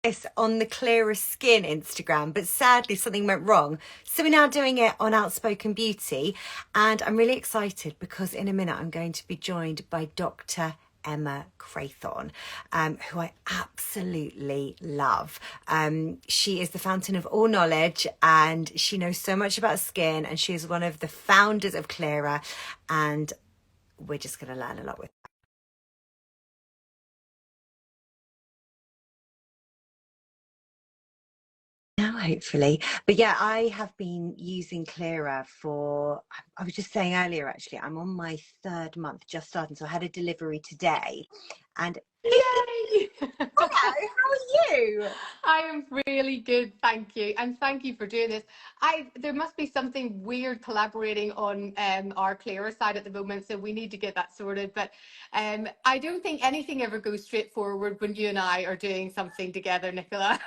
this on the Clara.skin Instagram, but sadly something went wrong. So we're now doing it on Outspoken Beauty, and I'm really excited because in a minute I'm going to be joined by Dr. Emma Craythorne, who I absolutely love. She is the fountain of all knowledge and she knows so much about skin, and she is one of the founders of Clara, and we're just going to learn a lot with her. Now, hopefully. But yeah, I have been using Clara for, I was just saying earlier, actually, I'm on my 3rd month, just starting. So I had a delivery today and Yay! hello, how are you? I am really good, thank you, and thank you for doing this. There must be something weird collaborating on our Clara side at the moment, so we need to get that sorted. But I don't think anything ever goes straight forward when you and I are doing something together, Nicola.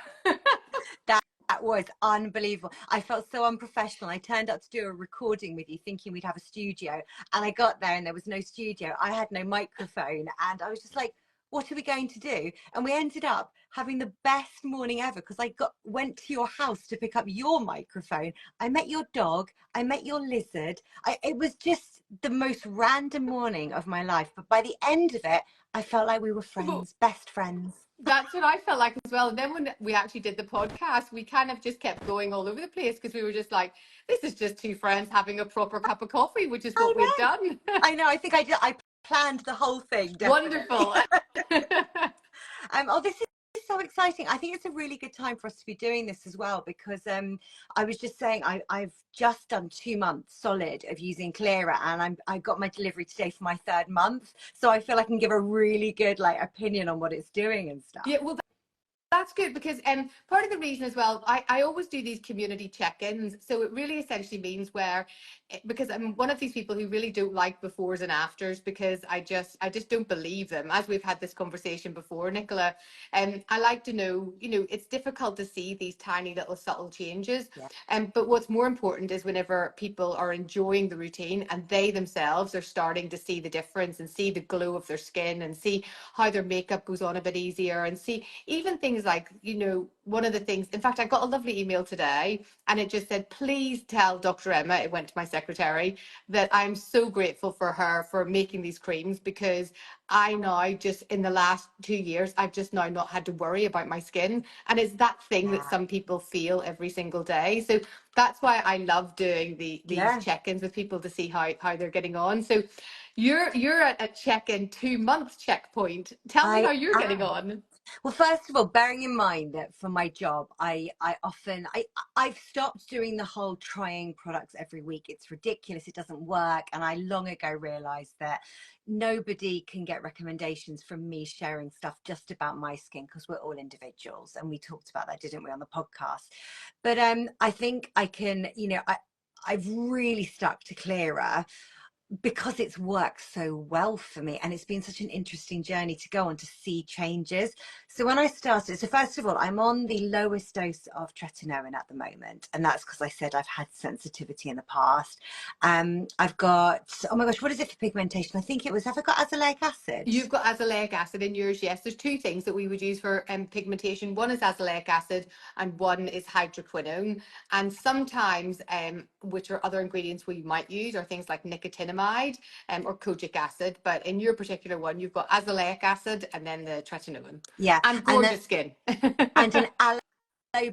That was unbelievable. I felt so unprofessional. I turned up to do a recording with you thinking we'd have a studio, and I got there and there was no studio. I had no microphone, and I was just like, what are we going to do? And we ended up having the best morning ever because went to your house to pick up your microphone. I met your dog. I met your lizard. It was just the most random morning of my life. But by the end of it, I felt like we were friends, best friends. That's what I felt like as well. And then when we actually did the podcast, we kind of just kept going all over the place because we were just like, this is just two friends having a proper cup of coffee, which is I what we've know. done. I know. I think I planned the whole thing, definitely. Wonderful. Oh, this is so exciting. I think it's a really good time for us to be doing this as well because I was just saying I've just done 2 months solid of using Clara, and I got my delivery today for my 3rd month, so I feel I can give a really good opinion on what it's doing and stuff. Yeah, well, that's good because part of the reason as well, I always do these community check-ins. So it really essentially means because I'm one of these people who really don't like befores and afters because I just don't believe them. As we've had this conversation before, Nicola, I like to know, it's difficult to see these tiny little subtle changes. Yeah. But what's more important is whenever people are enjoying the routine and they themselves are starting to see the difference and see the glow of their skin and see how their makeup goes on a bit easier and see even things like, one of the things, in fact, I got a lovely email today and it just said, please tell Dr. Emma, it went to my secretary, that I'm so grateful for her for making these creams because I now just in the last 2 years, I've just now not had to worry about my skin. And it's that thing that Yeah. some people feel every single day. So that's why I love doing these Yeah. check-ins with people to see how they're getting on. So you're at a check-in 2 month checkpoint. Tell me how I you're getting am. on. Well, first of all, bearing in mind that for my job, I've stopped doing the whole trying products every week. It's ridiculous. It doesn't work. And I long ago realized that nobody can get recommendations from me sharing stuff just about my skin because we're all individuals. And we talked about that, didn't we, on the podcast? But I think I can, I've really stuck to Clara because it's worked so well for me, and it's been such an interesting journey to go on to see changes. So when I started, so first of all, I'm on the lowest dose of tretinoin at the moment, and that's because I said I've had sensitivity in the past. I've got, oh my gosh, what is it for pigmentation? I think it was, have I got azelaic acid? You've got azelaic acid in yours, yes. There's two things that we would use for pigmentation. One is azelaic acid and one is hydroquinone. And sometimes, which are other ingredients we might use, are things like nicotinamide or kojic acid. But in your particular one, you've got azelaic acid and then the tretinoin. Yeah, And and then gorgeous skin. and an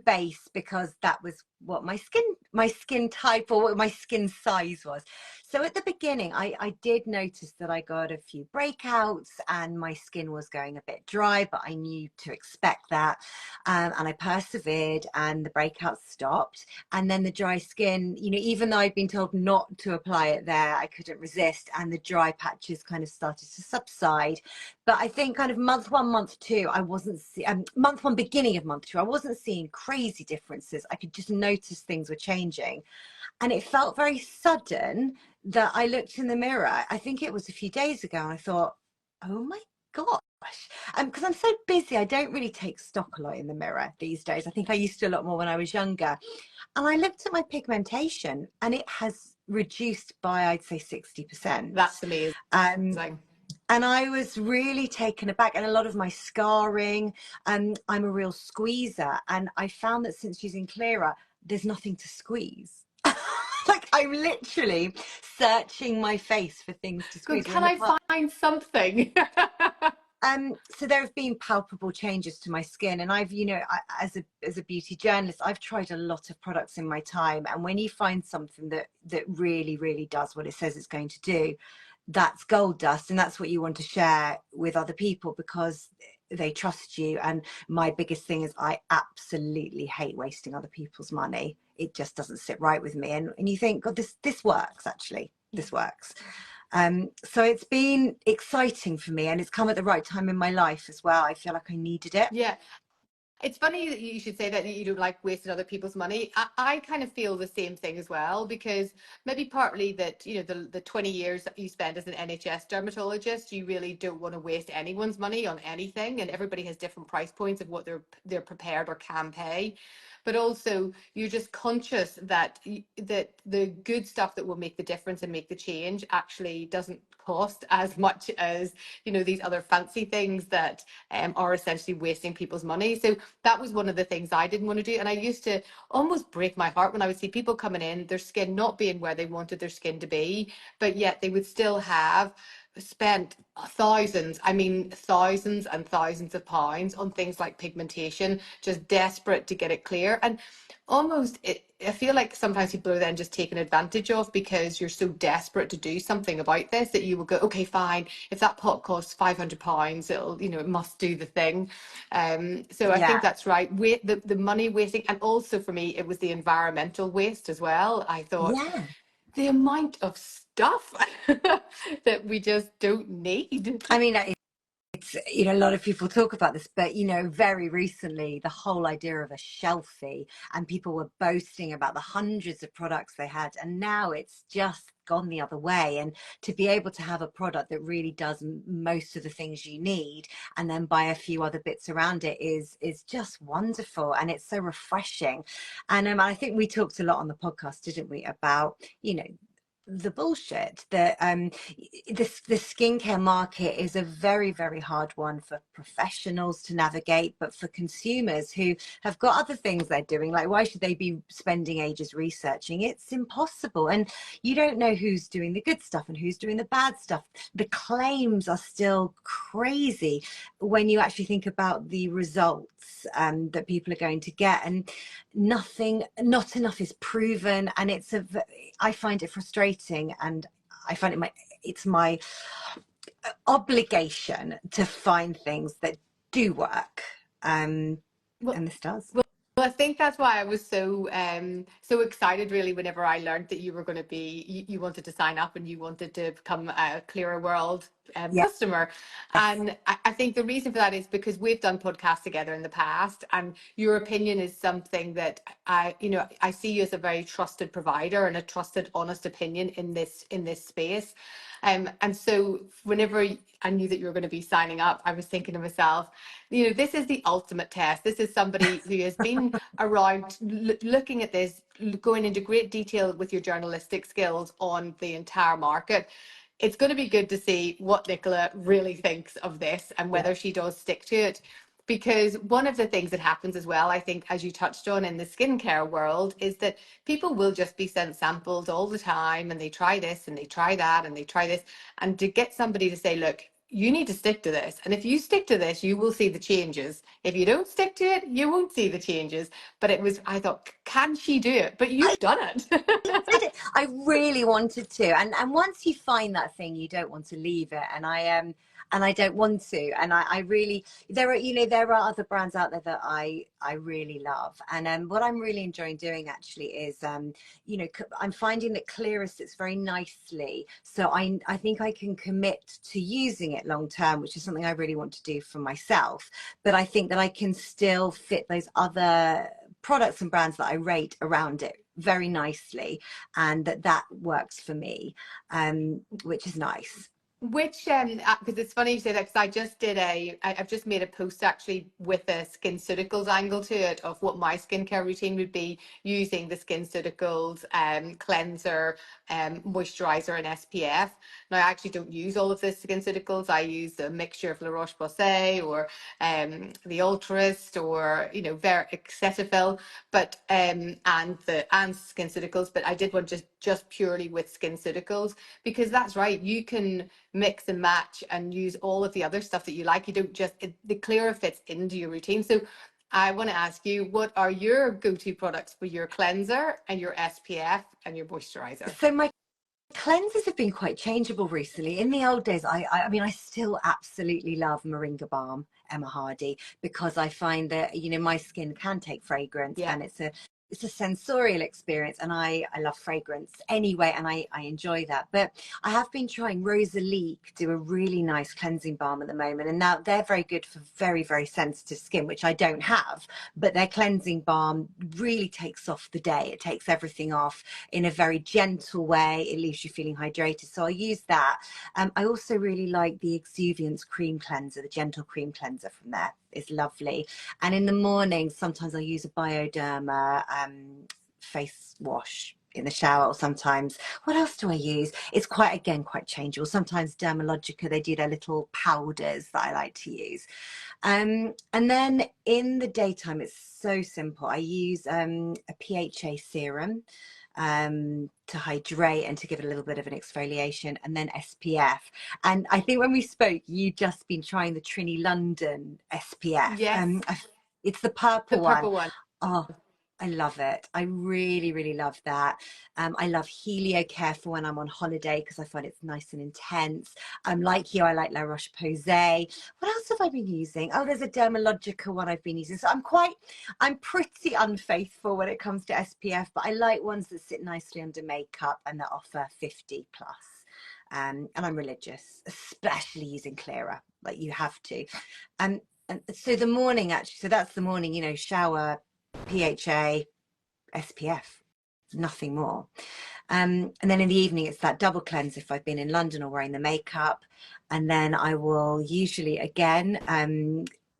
base because that was what my skin type or what my skin size was. So at the beginning I did notice that I got a few breakouts and my skin was going a bit dry, but I knew to expect that, and I persevered and the breakouts stopped, and then the dry skin, even though I'd been told not to apply it there, I couldn't resist, and the dry patches kind of started to subside. But I think kind of month 1, month 2, I wasn't month 1, beginning of month 2, I wasn't seeing crazy differences. I could just notice things were changing, and it felt very sudden that I looked in the mirror. I think it was a few days ago, and I thought, oh my gosh, because I'm so busy, I don't really take stock a lot in the mirror these days. I think I used to a lot more when I was younger, and I looked at my pigmentation and it has reduced by, I'd say, 60%. That's amazing. And I was really taken aback, and a lot of my scarring, I'm a real squeezer, and I found that since using Clara, there's nothing to squeeze. Like, I'm literally searching my face for things to Go, squeeze. And in can the I past, find something? so there have been palpable changes to my skin, and I've, as a beauty journalist, I've tried a lot of products in my time, and when you find something that really, really does what it says it's going to do, that's gold dust, and that's what you want to share with other people because they trust you. And my biggest thing is I absolutely hate wasting other people's money. It just doesn't sit right with me, and you think, God, this works. Actually, this works. So it's been exciting for me, and it's come at the right time in my life as well. I feel like I needed it. Yeah. It's funny that you should say that you don't like wasting other people's money. I kind of feel the same thing as well, because maybe partly that, the 20 years that you spend as an NHS dermatologist, you really don't want to waste anyone's money on anything. And everybody has different price points of what they're prepared or can pay. But also you're just conscious that that the good stuff that will make the difference and make the change actually doesn't cost as much as, these other fancy things that are essentially wasting people's money. So that was one of the things I didn't want to do. And I used to almost break my heart when I would see people coming in, their skin not being where they wanted their skin to be, but yet they would still have spent thousands, I mean thousands and thousands of pounds on things like pigmentation, just desperate to get it clear. And almost I feel like sometimes people are then just taken advantage of because you're so desperate to do something about this that you will go, okay, fine, if that pot costs £500, it'll, it must do the thing. So I think Yeah. that's right. The money wasting, and also for me, it was the environmental waste as well. I thought Yeah. the amount of stuff that we just don't need. I mean, it's, a lot of people talk about this, but very recently the whole idea of a shelfie, and people were boasting about the hundreds of products they had, and now it's just gone the other way. And to be able to have a product that really does most of the things you need, and then buy a few other bits around it, is just wonderful, and it's so refreshing. And I think we talked a lot on the podcast, didn't we, about the bullshit that the skincare market is a very, very hard one for professionals to navigate, but for consumers who have got other things they're doing, like, why should they be spending ages researching? It's impossible, and you don't know who's doing the good stuff and who's doing the bad stuff. The claims are still crazy when you actually think about the results that people are going to get, and not enough is proven. And I find it frustrating, and I find it's my obligation to find things that do work, Well, and this does. Well, I think that's why I was so excited really whenever I learned that you were going to be you wanted to sign up and you wanted to become a Clara World Yes. customer. And I think the reason for that is because we've done podcasts together in the past, and your opinion is something that I see you as a very trusted provider and a trusted, honest opinion in this space. And so whenever I knew that you were going to be signing up, I was thinking to myself, this is the ultimate test. This is somebody who has been around looking at this, going into great detail with your journalistic skills on the entire market. It's going to be good to see what Nicola really thinks of this and Yeah. whether she does stick to it. Because one of the things that happens as well, I think, as you touched on in the skincare world, is that people will just be sent samples all the time, and they try this and they try that and they try this. And to get somebody to say, look, you need to stick to this. And if you stick to this, you will see the changes. If you don't stick to it, you won't see the changes. But I thought, can she do it? But I you've done it. did it. I really wanted to, and once you find that thing, you don't want to leave it. And I don't want to. And I really, there are other brands out there that I really love. And what I'm really enjoying doing actually is I'm finding that Clara sits very nicely, so I think I can commit to using it long term, which is something I really want to do for myself. But I think that I can still fit those other products and brands that I rate around it very nicely, and that works for me, which is nice. Which because it's funny you say that, because I've just made a post actually with a SkinCeuticals angle to it, of what my skincare routine would be using the SkinCeuticals cleanser, moisturizer and SPF. Now, I actually don't use all of the SkinCeuticals. I use a mixture of La Roche-Posay or the Ultrist, or very Cetaphil, but and SkinCeuticals. But I did one just purely with SkinCeuticals, because that's right, you can mix and match and use all of the other stuff that you like. You don't just, the Clara fits into your routine. So I want to ask you, what are your go-to products for your cleanser and your SPF and your moisturizer? So my cleansers have been quite changeable recently. In the old days, I mean, I still absolutely love Moringa Balm, Emma Hardy, because I find that, my skin can take fragrance, Yeah. and it's a sensorial experience, and I love fragrance anyway, and I enjoy that. But I have been trying Rosalie do a really nice cleansing balm at the moment, and now they're very good for very, very sensitive skin, which I don't have, but their cleansing balm really takes off the day. It takes everything off in a very gentle way. It leaves you feeling hydrated. So I use that. I also really like the Exuviance cream cleanser, the gentle cream cleanser from there is lovely. And in the morning, sometimes I use a Bioderma face wash in the shower, or sometimes, what else do I use? It's quite changeable. Sometimes Dermalogica, they do their little powders that I like to use. And then in the daytime, it's so simple. I use a PHA serum to hydrate and to give it a little bit of an exfoliation, and then SPF. And I think when we spoke, you'd just been trying the Trini London SPF. Yes, It's the the purple one. purple one. Oh, I love it. I really, really love that. I love Helio Care for when I'm on holiday, because I find it's nice and intense. Like you, I like La Roche-Posay. What else have I been using? Oh, there's a Dermalogica one I've been using. So I'm pretty unfaithful when it comes to SPF, but I like ones that sit nicely under makeup and that offer 50 plus. And I'm religious, especially using Clara, like you have to. And so the morning, actually, so that's the morning, shower, PHA, SPF, nothing more. And then in the evening, it's that double cleanse if I've been in London or wearing the makeup. And then I will usually, again,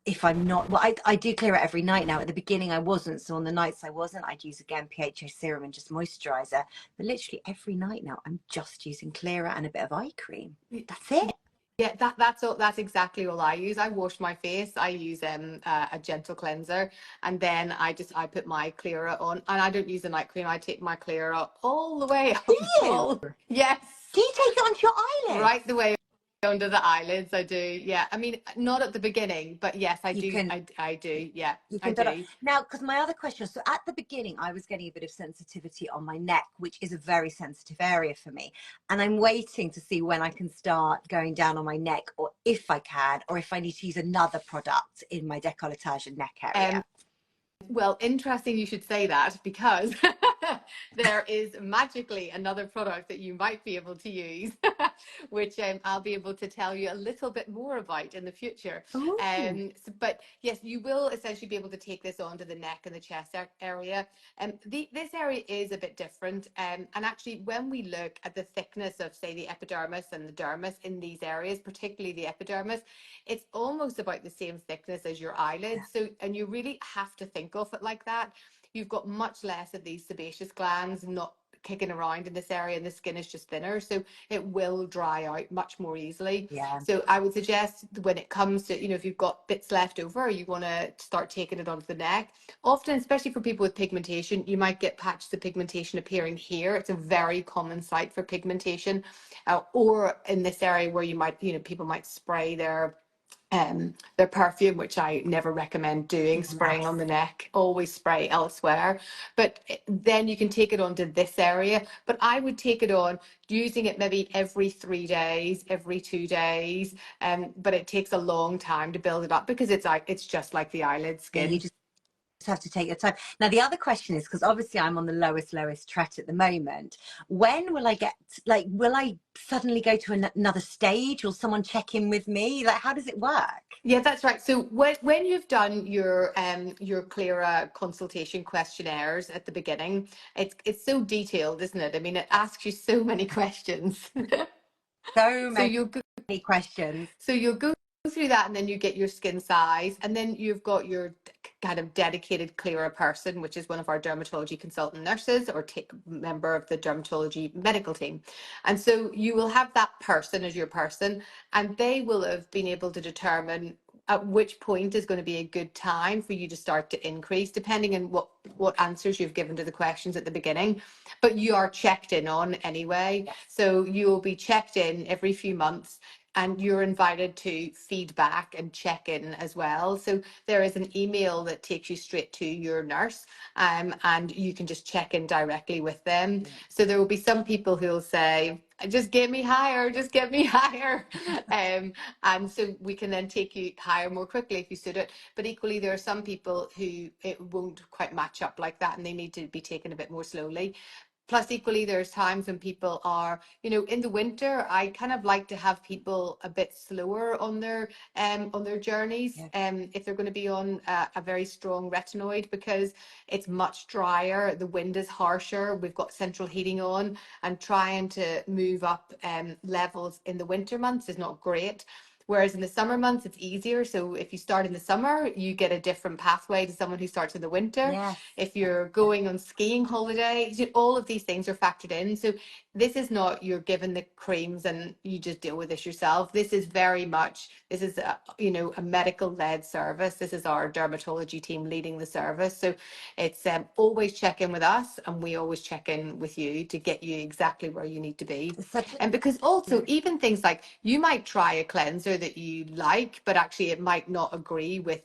if I'm not, well, I do clear it every night now. At the beginning, I wasn't. So on the nights I wasn't, I'd use again PHA serum and just moisturizer. But literally every night now, I'm just using Clara and a bit of eye cream. That's it. Yeah, that's all. That's exactly all I use. I wash my face. I use a gentle cleanser, and then I put my Clara on, and I don't use a night cream. I take my Clara all the way Do up, you? all, yes, Do you take it onto your eyelids? right the way under the eyelids. I do. Yeah, I mean, not at the beginning, but yes, I You do. can I do. Yeah, You I can do that. do. Now, because my other question, so at the beginning, I was getting a bit of sensitivity on my neck, which is a very sensitive area for me. And I'm waiting to see when I can start going down on my neck, or if I can, or if I need to use another product in my décolletage and neck area. Well, interesting you should say that, because there is magically another product that you might be able to use, which I'll be able to tell you a little bit more about in the future. Ooh. But yes, you will essentially be able to take this onto the neck and the chest area. This area is a bit different. And actually, when we look at the thickness of, say, the epidermis and the dermis in these areas, particularly the epidermis, it's almost about the same thickness as your eyelids. So, and you really have to think of it like that. You've got much less of these sebaceous glands not kicking around in this area, and the skin is just thinner, so it will dry out much more easily. Yeah. So I would suggest, when it comes to, if you've got bits left over, you want to start taking it onto the neck. Often, especially for people with pigmentation, you might get patches of pigmentation appearing here. It's a very common site for pigmentation, or in this area where you might, people might spray their perfume, which I never recommend doing, spraying on the neck. Always spray elsewhere. But then you can take it onto this area. But I would take it on, using it maybe every 3 days, every 2 days. But it takes a long time to build it up, because it's just like the eyelid Yeah, you skin. just have to take your time. Now, the other question is, because obviously I'm on the lowest tret at the moment, when will I get, like, will I suddenly go to another stage? Will someone check in with me? Like, how does it work? Yeah, that's right. So when you've done your Clara consultation questionnaires at the beginning, it's so detailed, isn't it? I mean, it asks you so many questions. So So many. you'll many questions. So you'll go through that, and then you get your skin size, and then you've got your kind of dedicated Clara person, which is one of our dermatology consultant nurses or member of the dermatology medical team. And so you will have that person as your person, and they will have been able to determine at which point is going to be a good time for you to start to increase, depending on what answers you've given to the questions at the beginning. But you are checked in on anyway. So you will be checked in every few months, and you're invited to feedback and check in as well. So there is an email that takes you straight to your nurse, and you can just check in directly with them. Yeah. So there will be some people who will say, just get me higher, just get me higher. And so we can then take you higher more quickly if you suit it. But equally, there are some people who it won't quite match up like that, and they need to be taken a bit more slowly. Plus, equally, there's times when people are, in the winter, I kind of like to have people a bit slower on their journeys, Yeah. if they're going to be on a very strong retinoid, because it's much drier, the wind is harsher, we've got central heating on, and trying to move up levels in the winter months is not great. Whereas in the summer months, it's easier. So if you start in the summer, you get a different pathway to someone who starts in the winter. Yes. If you're going on skiing holidays, all of these things are factored in. So this is not you're given the creams and you just deal with this yourself. This is very much, this is a medical led service. This is our dermatology team leading the service. So it's always check in with us, and we always check in with you to get you exactly where you need to be. It's such a, And because also even things like you might try a cleanser that you like, but actually it might not agree with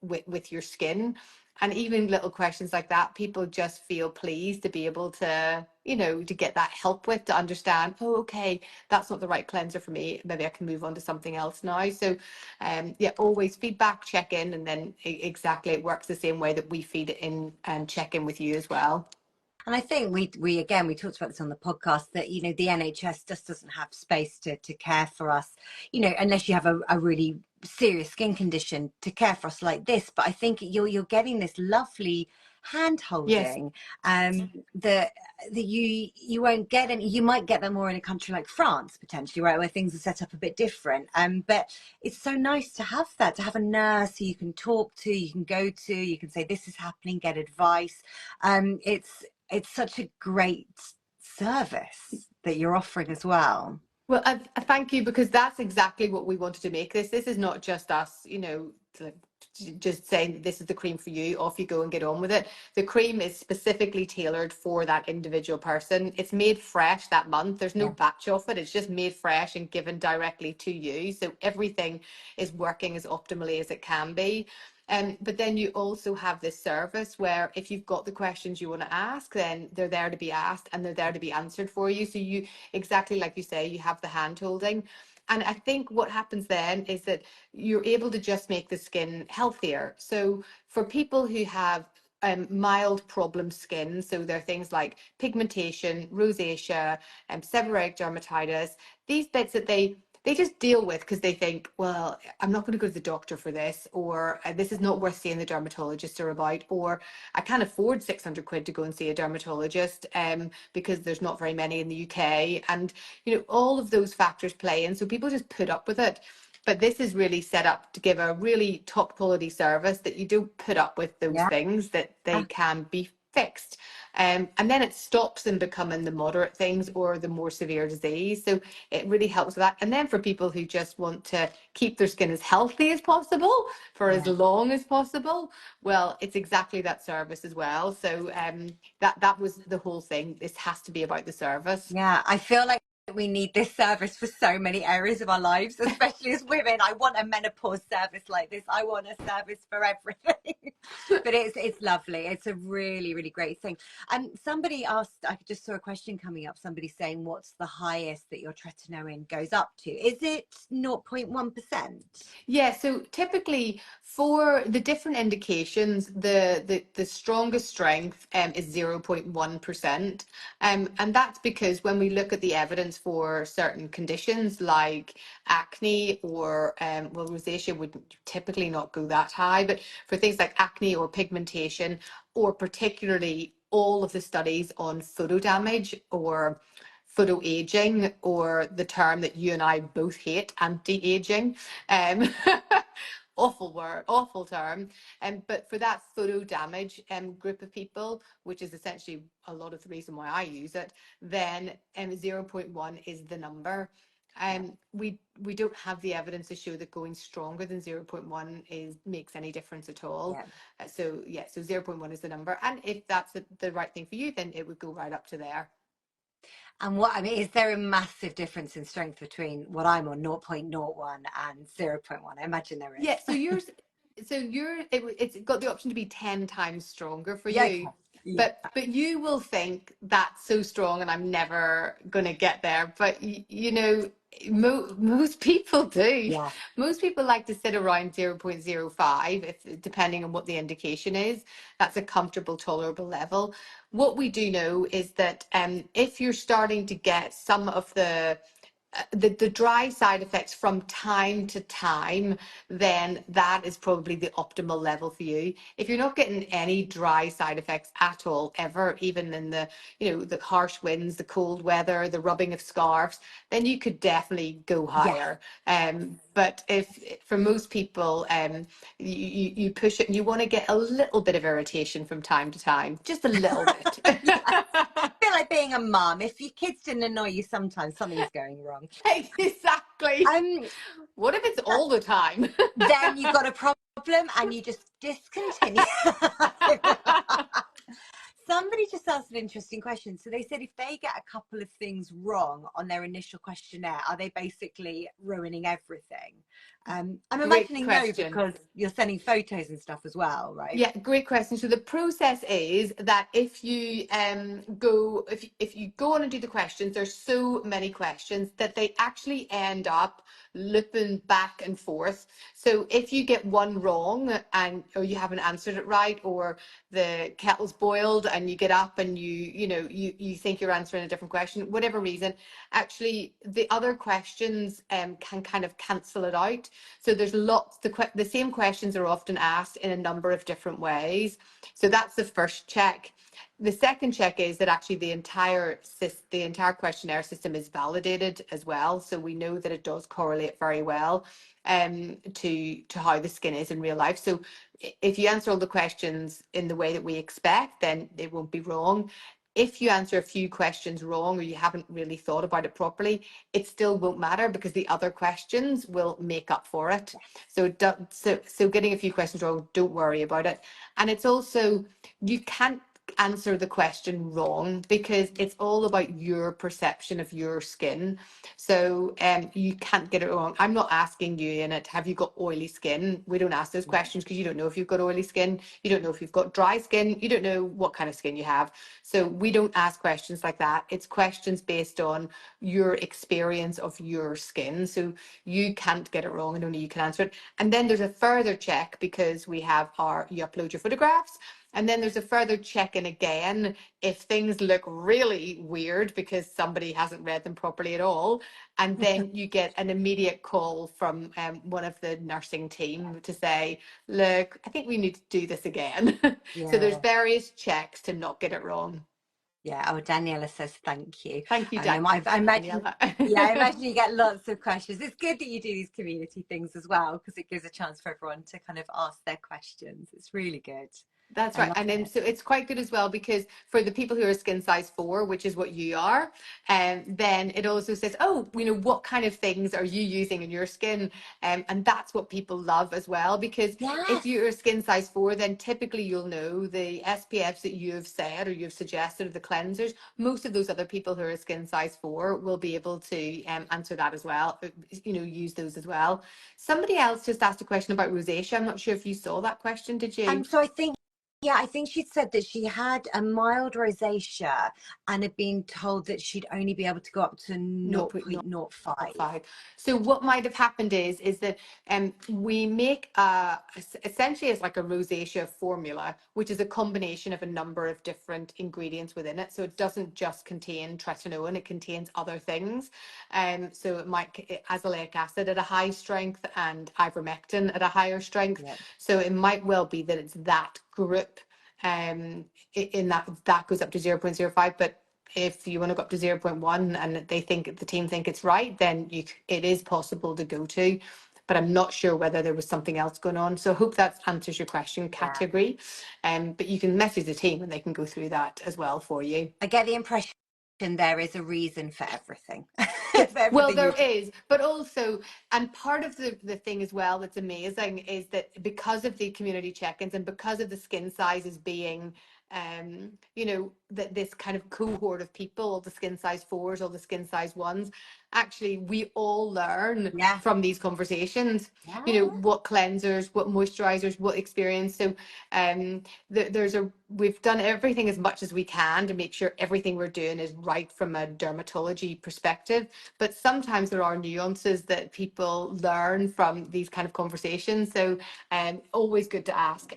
with your skin. And even little questions like that, people just feel pleased to be able to, to get that help with, to understand, oh, okay, that's not the right cleanser for me. Maybe I can move on to something else now. So, yeah, always feedback, check in, and then exactly it works the same way that we feed it in and check in with you as well. and I think we again we talked about this on the podcast that the NHS just doesn't have space to care for us, unless you have a really serious skin condition to care for us like this. But I think you're getting this lovely hand Yes. holding that you won't get any. You might get them more in a country like France potentially, right, where things are set up a bit different. But it's so nice to have that, to have a nurse who you can talk to, you can go to, you can say this is happening, get advice. It's such a great service that you're offering as well. Well, I thank you, because that's exactly what we wanted to make this. This is not just us, just saying that this is the cream for you, off you go and get on with it. The cream is specifically tailored for that individual person. It's made fresh that month. There's no Yeah. batch of it. It's just made fresh and given directly to you. So everything is working as optimally as it can be. But then you also have this service where if you've got the questions you want to ask, then they're there to be asked and they're there to be answered for you. So you, exactly like you say, you have the hand holding. And I think what happens then is that you're able to just make the skin healthier. So for people who have mild problem skin, so there are things like pigmentation, rosacea, seborrheic dermatitis, these bits that they just deal with because they think, well, I'm not going to go to the doctor for this, or this is not worth seeing the dermatologist or about, or I can't afford 600 quid to go and see a dermatologist because there's not very many in the UK. And, all of those factors play in. So people just put up with it. But this is really set up to give a really top quality service that you don't put up with those Yeah. things, that they can be fixed. And then it stops them becoming the moderate things or the more severe disease. So it really helps with that. And then for people who just want to keep their skin as healthy as possible for as Yeah. long as possible, well, it's exactly that service as well. So that was the whole thing. This has to be about the service. Yeah, I feel like we need this service for so many areas of our lives, especially as women. I want a menopause service like this. I want a service for everything. But it's lovely. It's a really, really great thing. And somebody asked, I just saw a question coming up, somebody saying, what's the highest that your tretinoin goes up to? Is it 0.1%? Yeah, so typically for the different indications, the strongest strength is 0.1%. And that's because when we look at the evidence for certain conditions like acne or, well, rosacea would typically not go that high, but for things like acne or pigmentation, or particularly all of the studies on photo damage or photo aging, or the term that you and I both hate, anti-aging. Um, awful word, awful term. But for that photo damage group of people, which is essentially a lot of the reason why I use it, then 0.1 is the number. Yeah. We don't have the evidence to show that going stronger than 0.1 makes any difference at all. Yeah. So yeah, so 0.1 is the number, and if that's the right thing for you, then it would go right up to there. And what I mean, is there a massive difference in strength between what I'm on 0.01 and 0.1? I imagine there Yeah, so is. yours, it's got the option to be 10 times stronger for Yeah, you. okay. Yeah. But you will think that's so strong and I'm never gonna get there. But you know, most people do. Yeah. Most people like to sit around 0.05, if depending on what the indication is. That's a comfortable, tolerable level. What we do know is that if you're starting to get some of the dry side effects from time to time, then that is probably the optimal level for you. If you're not getting any dry side effects at all, ever, even in the harsh winds, the cold weather, the rubbing of scarves, then you could definitely go Yes. higher. But if for most people, you push it and you want to get a little bit of irritation from time to time, just a little bit. Yes. I feel like being a mum. If your kids didn't annoy you sometimes, something's going wrong. Exactly. Um, What if it's all the time? then you've got a problem and you just discontinue. Somebody just asked an interesting question. So they said if they get a couple of things wrong on their initial questionnaire, are they basically ruining everything? I'm Great imagining no, question. because you're sending photos and stuff as well, right? Yeah, great question. So the process is that if you if you go on and do the questions, there's so many questions that they actually end up looping back and forth. So if you get one wrong and or you haven't answered it right, or the kettle's boiled and you get up and you think you're answering a different question, whatever reason, actually the other questions can kind of cancel it out. So there's the same questions are often asked in a number of different ways. So that's the first check. The second check is that actually the entire questionnaire system is validated as well. So we know that it does correlate very well to how the skin is in real life. So if you answer all the questions in the way that we expect, then it won't be wrong. If you answer a few questions wrong or you haven't really thought about it properly, it still won't matter because the other questions will make up for it. So getting a few questions wrong, don't worry about it. And it's also, you can't answer the question wrong because it's all about your perception of your skin. So you can't get it wrong. I'm not asking you in it, have you got oily skin? We don't ask those questions because you don't know if you've got oily skin. You don't know if you've got dry skin. You don't know what kind of skin you have. So we don't ask questions like that. It's questions based on your experience of your skin. So you can't get it wrong and only you can answer it. And then there's a further check because you upload your photographs. And then there's a further check-in again if things look really weird because somebody hasn't read them properly at all. And then you get an immediate call from one of the nursing team to say, look, I think we need to do this again. So there's Yeah. various checks to not get it wrong. Yeah. Oh, Daniela says thank you. Thank you, I imagine, Daniela. yeah, I imagine you get lots of questions. It's good that you do these community things as well because it gives a chance for everyone to kind of ask their questions. It's really good. That's I right. love And then it. so it's quite good as well because for the people who are skin size 4, which is what you are, then it also says, oh, what kind of things are you using in your skin? And that's what people love as well, because if Yes. you're skin size 4, then typically you'll know the SPFs that you've said or you've suggested, or the cleansers. Most of those other people who are skin size 4 will be able to answer that as well, use those as well. Somebody else just asked a question about rosacea. I'm not sure if you saw that question, did you? So I think, yeah, I think she said that she had a mild rosacea and had been told that she'd only be able to go up to 0.05. 0.05. So what might have happened is that we make essentially it's like a rosacea formula, which is a combination of a number of different ingredients within it. So it doesn't just contain tretinoin, it contains other things. So it might azelaic acid at a high strength and ivermectin at a higher strength. Yeah. So it might well be that it's that group in that goes up to 0.05, but if you want to go up to 0.1 and they think the team think it's right, then it is possible to go to. But I'm not sure whether there was something else going on. So I hope that answers your question Yeah. category. But you can message the team and they can go through that as well for you. I get the impression there is a reason for everything. For Well, everything there you do. is, but also, and part of the thing as well that's amazing is that because of the community check-ins and because of the skin sizes being, you know, that this kind of cohort of people, all the skin size fours, all the skin size ones, actually we all learn Yeah. from these conversations. Yeah. You know, what cleansers, what moisturizers, what experience. So, we've done everything as much as we can to make sure everything we're doing is right from a dermatology perspective. But sometimes there are nuances that people learn from these kind of conversations. So always good to ask.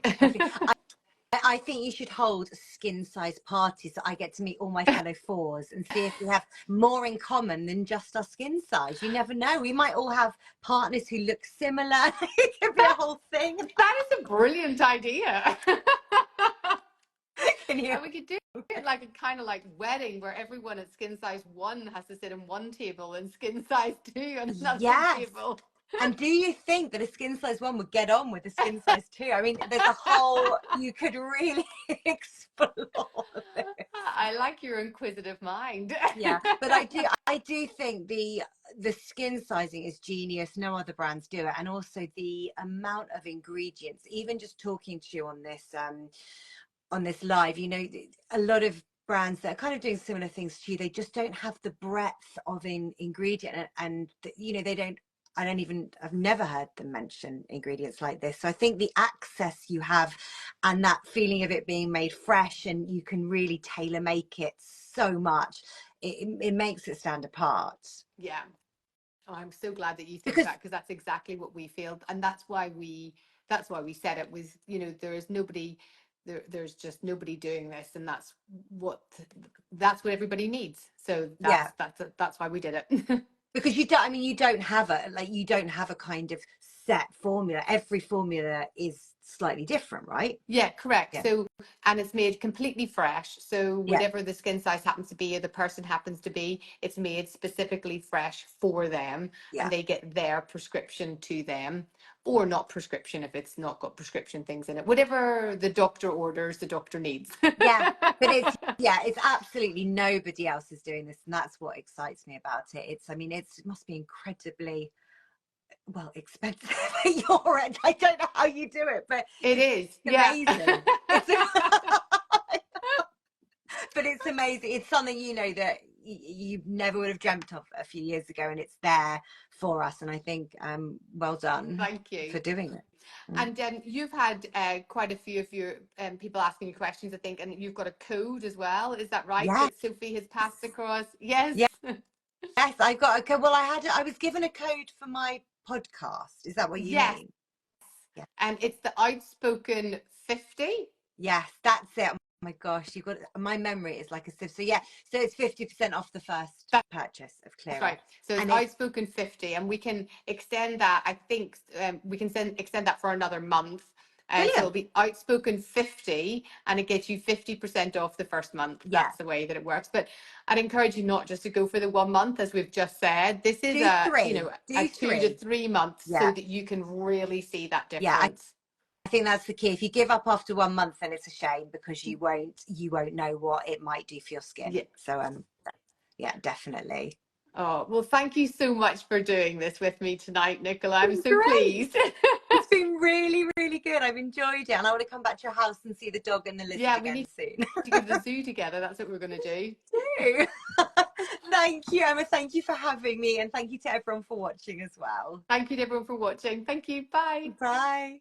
I think you should hold skin size parties so I get to meet all my fellow fours and see if we have more in common than just our skin size. You never know. We might all have partners who look similar. It could be a whole thing. That is a brilliant idea. Can you? And we could do it like a kind of like wedding where everyone at skin size 1 has to sit on one table and skin size 2 on another Yes. table. And do you think that a skin size 1 would get on with a skin size 2? I mean, there's a whole, you could really explore this. I like your inquisitive mind. Yeah, but I do think the skin sizing is genius. No other brands do it. And also the amount of ingredients, even just talking to you on this live, you know, a lot of brands that are kind of doing similar things to you, they just don't have the breadth of ingredient, and you know, I've never heard them mention ingredients like this. So I think the access you have and that feeling of it being made fresh, and you can really tailor make it so much, it makes it stand apart. Yeah. Oh, I'm so glad that you think Because that, because that's exactly what we feel, and that's why we said it was, you know, there is nobody there's just nobody doing this, and what that's what everybody needs. So yeah, that's why we did it. because you don't have a kind of set formula. Every formula is slightly different, right? Yeah, correct. Yeah. So, and it's made completely fresh. So, Yeah. whatever the skin size happens to be, or the person happens to be, it's made specifically fresh for them, and Yeah. they get their prescription to them, or not prescription if it's not got prescription things in it. Whatever the doctor orders, the doctor needs. Yeah, but it's absolutely nobody else is doing this, and that's what excites me about it. It must be incredibly well expensive at your end. I don't know how you do it, but It it's is, yeah. amazing. But it's amazing. It's something, you know, that you never would have dreamt of a few years ago, and it's there for us. And I think well done Thank you. for doing it. And you've had quite a few of your people asking you questions, I think, and you've got a code as well. Is that right? Yes. That Sophie has passed across? Yes. Yeah. Yes, I got a code. Well, I was given a code for my podcast. Is that what you Yes. mean? Yeah. And it's the Outspoken 50. Yes, that's it. Oh my gosh, my memory is like a sieve. So yeah, so it's 50% off the first purchase of That's Clara. right. So it's And Outspoken 50, and we can extend that. I think we can extend that for another month. So it'll brilliant. be Outspoken 50, and it gets you 50% off the first month. Yeah. That's the way that it works. But I'd encourage you not just to go for the 1 month, as we've just said. This is Do three. a Do 2 to three. 3 months, Yeah. so that you can really see that Yeah. difference. I think that's the key. If you give up after 1 month, then it's a shame, because you won't know what it might do for your skin. Yeah. So yeah, definitely. Oh, well, thank you so much for doing this with me tonight, Nicola. I'm so Great. pleased. It's been really, really good. I've enjoyed it, and I want to come back to your house and see the dog and the lizard Yeah, we again need soon. to go to the zoo together. That's what we're going to do. Thank you, Emma. Thank you for having me, and thank you to everyone for watching as well. Thank you to everyone for watching. Thank you. Bye. Bye.